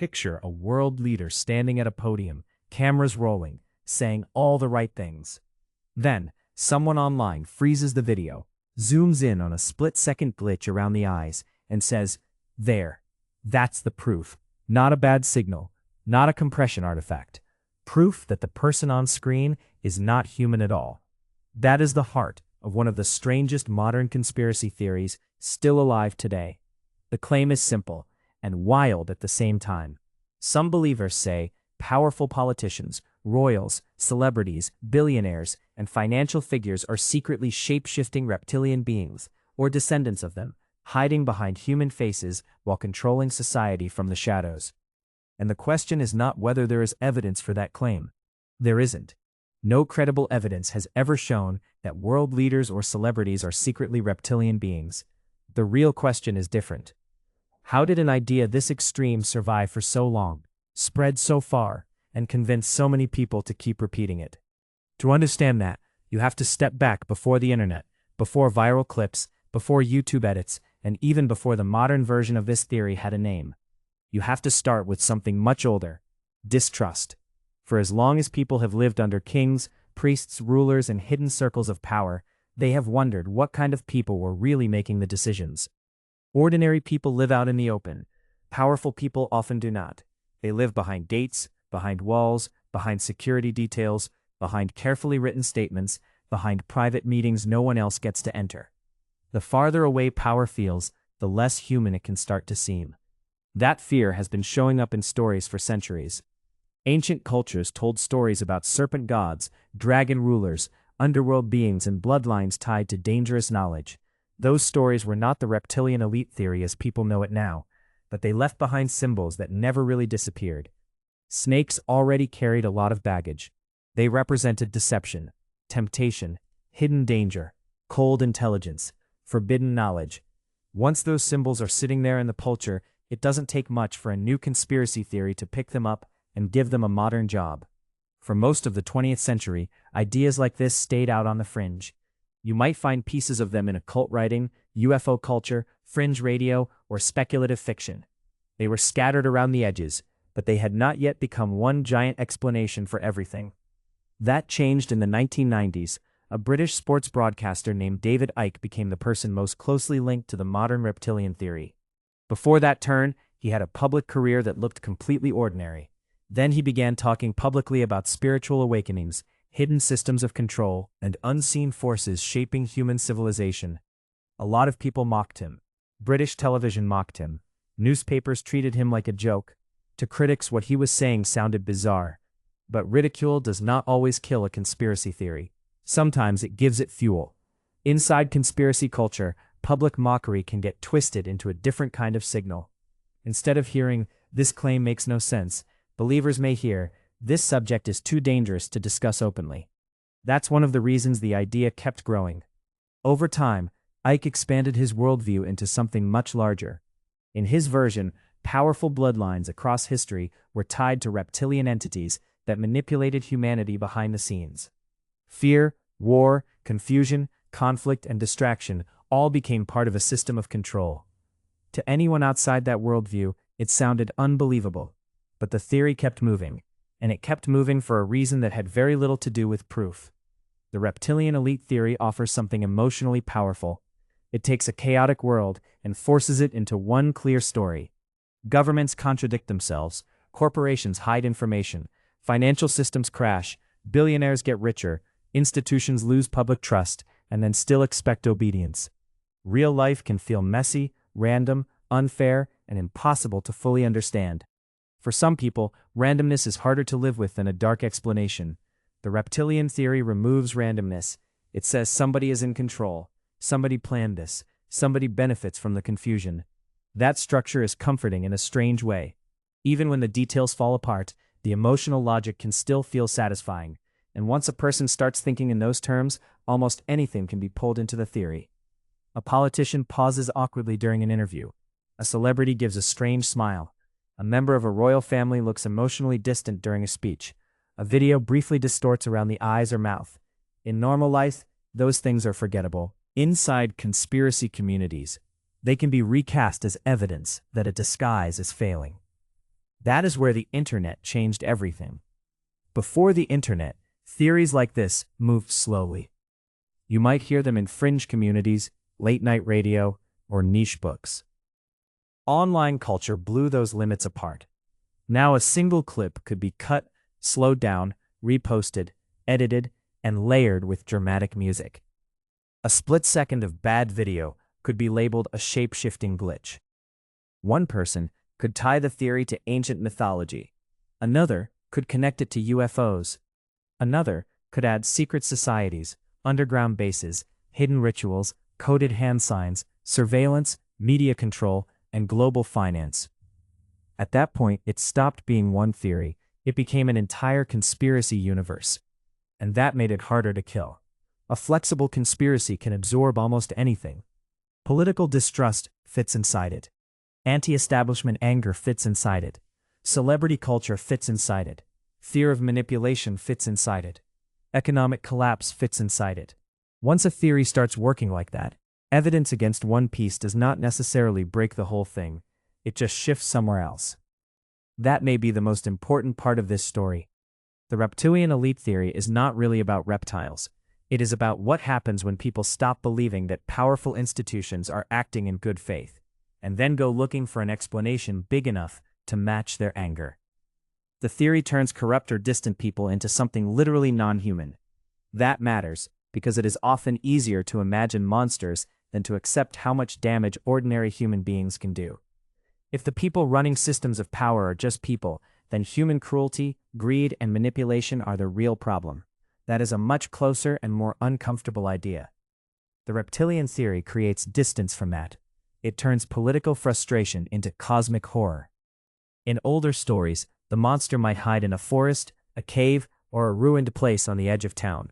Picture a world leader standing at a podium, cameras rolling, saying all the right things. Then, someone online freezes the video, zooms in on a split-second glitch around the eyes, and says, "There. That's the proof. Not a bad signal, not a compression artifact. Proof that the person on screen is not human at all." That is the heart of one of the strangest modern conspiracy theories still alive today. The claim is simple and wild at the same time. Some believers say powerful politicians, royals, celebrities, billionaires, and financial figures are secretly shape-shifting reptilian beings, or descendants of them, hiding behind human faces while controlling society from the shadows. And the question is not whether there is evidence for that claim. There isn't. No credible evidence has ever shown that world leaders or celebrities are secretly reptilian beings. The real question is different. How did an idea this extreme survive for so long, spread so far, and convince so many people to keep repeating it? To understand that, you have to step back before the internet, before viral clips, before YouTube edits, and even before the modern version of this theory had a name. You have to start with something much older: distrust. For as long as people have lived under kings, priests, rulers, and hidden circles of power, they have wondered what kind of people were really making the decisions. Ordinary people live out in the open. Powerful people often do not. They live behind gates, behind walls, behind security details, behind carefully written statements, behind private meetings no one else gets to enter. The farther away power feels, the less human it can start to seem. That fear has been showing up in stories for centuries. Ancient cultures told stories about serpent gods, dragon rulers, underworld beings, and bloodlines tied to dangerous knowledge. Those stories were not the reptilian elite theory as people know it now, but they left behind symbols that never really disappeared. Snakes already carried a lot of baggage. They represented deception, temptation, hidden danger, cold intelligence, forbidden knowledge. Once those symbols are sitting there in the culture, it doesn't take much for a new conspiracy theory to pick them up and give them a modern job. For most of the 20th century, ideas like this stayed out on the fringe. You might find pieces of them in occult writing, UFO culture, fringe radio, or speculative fiction. They were scattered around the edges, but they had not yet become one giant explanation for everything. That changed in the 1990s. A British sports broadcaster named David Icke became the person most closely linked to the modern reptilian theory. Before that turn, he had a public career that looked completely ordinary. Then he began talking publicly about spiritual awakenings, hidden systems of control, and unseen forces shaping human civilization. A lot of people mocked him. British television mocked him. Newspapers treated him like a joke. To critics, what he was saying sounded bizarre. But ridicule does not always kill a conspiracy theory. Sometimes it gives it fuel. Inside conspiracy culture, public mockery can get twisted into a different kind of signal. Instead of hearing, "This claim makes no sense," believers may hear, "This subject is too dangerous to discuss openly." That's one of the reasons the idea kept growing. Over time, Icke expanded his worldview into something much larger. In his version, powerful bloodlines across history were tied to reptilian entities that manipulated humanity behind the scenes. Fear, war, confusion, conflict, and distraction all became part of a system of control. To anyone outside that worldview, it sounded unbelievable. But the theory kept moving, and it kept moving for a reason that had very little to do with proof. The reptilian elite theory offers something emotionally powerful. It takes a chaotic world and forces it into one clear story. Governments contradict themselves, corporations hide information, financial systems crash, billionaires get richer, institutions lose public trust, and then still expect obedience. Real life can feel messy, random, unfair, and impossible to fully understand. For some people, randomness is harder to live with than a dark explanation. The reptilian theory removes randomness. It says somebody is in control, somebody planned this, somebody benefits from the confusion. That structure is comforting in a strange way. Even when the details fall apart, the emotional logic can still feel satisfying. And once a person starts thinking in those terms, almost anything can be pulled into the theory. A politician pauses awkwardly during an interview. A celebrity gives a strange smile. A member of a royal family looks emotionally distant during a speech. A video briefly distorts around the eyes or mouth. In normal life, those things are forgettable. Inside conspiracy communities, they can be recast as evidence that a disguise is failing. That is where the internet changed everything. Before the internet, theories like this moved slowly. You might hear them in fringe communities, late-night radio, or niche books. Online culture blew those limits apart. Now a single clip could be cut, slowed down, reposted, edited, and layered with dramatic music. A split second of bad video could be labeled a shape-shifting glitch. One person could tie the theory to ancient mythology. Another could connect it to UFOs. Another could add secret societies, underground bases, hidden rituals, coded hand signs, surveillance, media control, and global finance. At that point, it stopped being one theory. It became an entire conspiracy universe. And that made it harder to kill. A flexible conspiracy can absorb almost anything. Political distrust fits inside it. Anti-establishment anger fits inside it. Celebrity culture fits inside it. Fear of manipulation fits inside it. Economic collapse fits inside it. Once a theory starts working like that, evidence against one piece does not necessarily break the whole thing. It just shifts somewhere else. That may be the most important part of this story. The reptilian elite theory is not really about reptiles. It is about what happens when people stop believing that powerful institutions are acting in good faith, and then go looking for an explanation big enough to match their anger. The theory turns corrupt or distant people into something literally non-human. That matters, because it is often easier to imagine monsters than to accept how much damage ordinary human beings can do. If the people running systems of power are just people, then human cruelty, greed, and manipulation are the real problem. That is a much closer and more uncomfortable idea. The reptilian theory creates distance from that. It turns political frustration into cosmic horror. In older stories, the monster might hide in a forest, a cave, or a ruined place on the edge of town.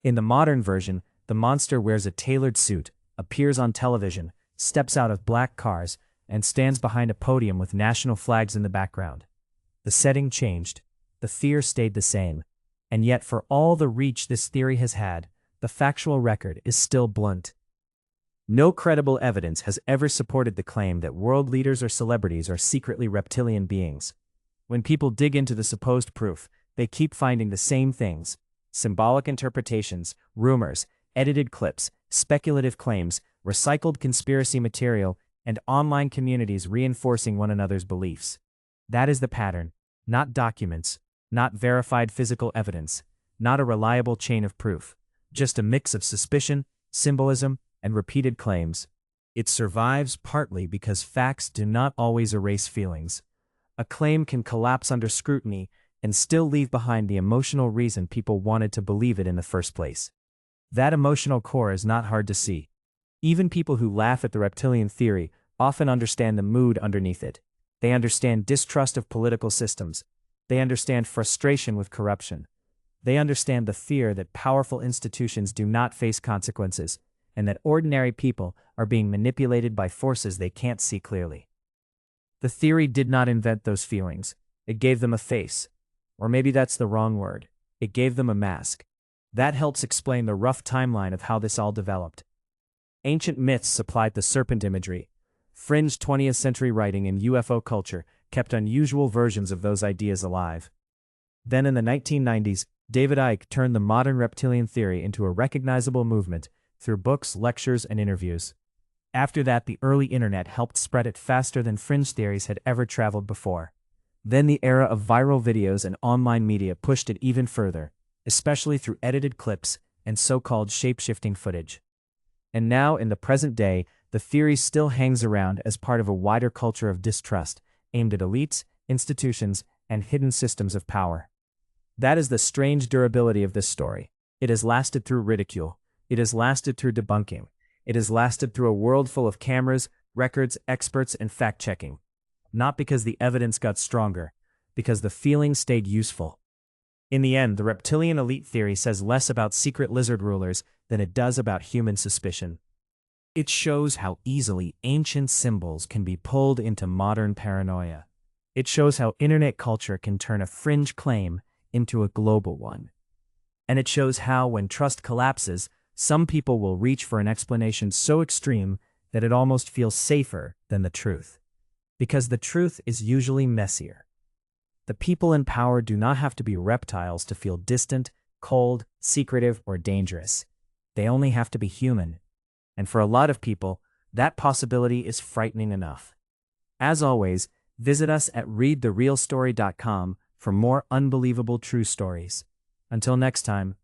In the modern version, the monster wears a tailored suit, appears on television, steps out of black cars, and stands behind a podium with national flags in the background. The setting changed. The fear stayed the same. And yet, for all the reach this theory has had, the factual record is still blunt. No credible evidence has ever supported the claim that world leaders or celebrities are secretly reptilian beings. When people dig into the supposed proof, they keep finding the same things: symbolic interpretations, rumors, edited clips, speculative claims, recycled conspiracy material, and online communities reinforcing one another's beliefs. That is the pattern, not documents, not verified physical evidence, not a reliable chain of proof, just a mix of suspicion, symbolism, and repeated claims. It survives partly because facts do not always erase feelings. A claim can collapse under scrutiny and still leave behind the emotional reason people wanted to believe it in the first place. That emotional core is not hard to see. Even people who laugh at the reptilian theory often understand the mood underneath it. They understand distrust of political systems. They understand frustration with corruption. They understand the fear that powerful institutions do not face consequences, and that ordinary people are being manipulated by forces they can't see clearly. The theory did not invent those feelings. It gave them a face. Or maybe that's the wrong word. It gave them a mask. That helps explain the rough timeline of how this all developed. Ancient myths supplied the serpent imagery. Fringe 20th century writing and UFO culture kept unusual versions of those ideas alive. Then in the 1990s, David Icke turned the modern reptilian theory into a recognizable movement through books, lectures, and interviews. After that, the early internet helped spread it faster than fringe theories had ever traveled before. Then the era of viral videos and online media pushed it even further, especially through edited clips and so-called shape-shifting footage. And now, in the present day, the theory still hangs around as part of a wider culture of distrust, aimed at elites, institutions, and hidden systems of power. That is the strange durability of this story. It has lasted through ridicule. It has lasted through debunking. It has lasted through a world full of cameras, records, experts, and fact-checking. Not because the evidence got stronger, because the feeling stayed useful. In the end, the reptilian elite theory says less about secret lizard rulers than it does about human suspicion. It shows how easily ancient symbols can be pulled into modern paranoia. It shows how internet culture can turn a fringe claim into a global one. And it shows how, when trust collapses, some people will reach for an explanation so extreme that it almost feels safer than the truth. Because the truth is usually messier. The people in power do not have to be reptiles to feel distant, cold, secretive, or dangerous. They only have to be human. And for a lot of people, that possibility is frightening enough. As always, visit us at readtherealstory.com for more unbelievable true stories. Until next time.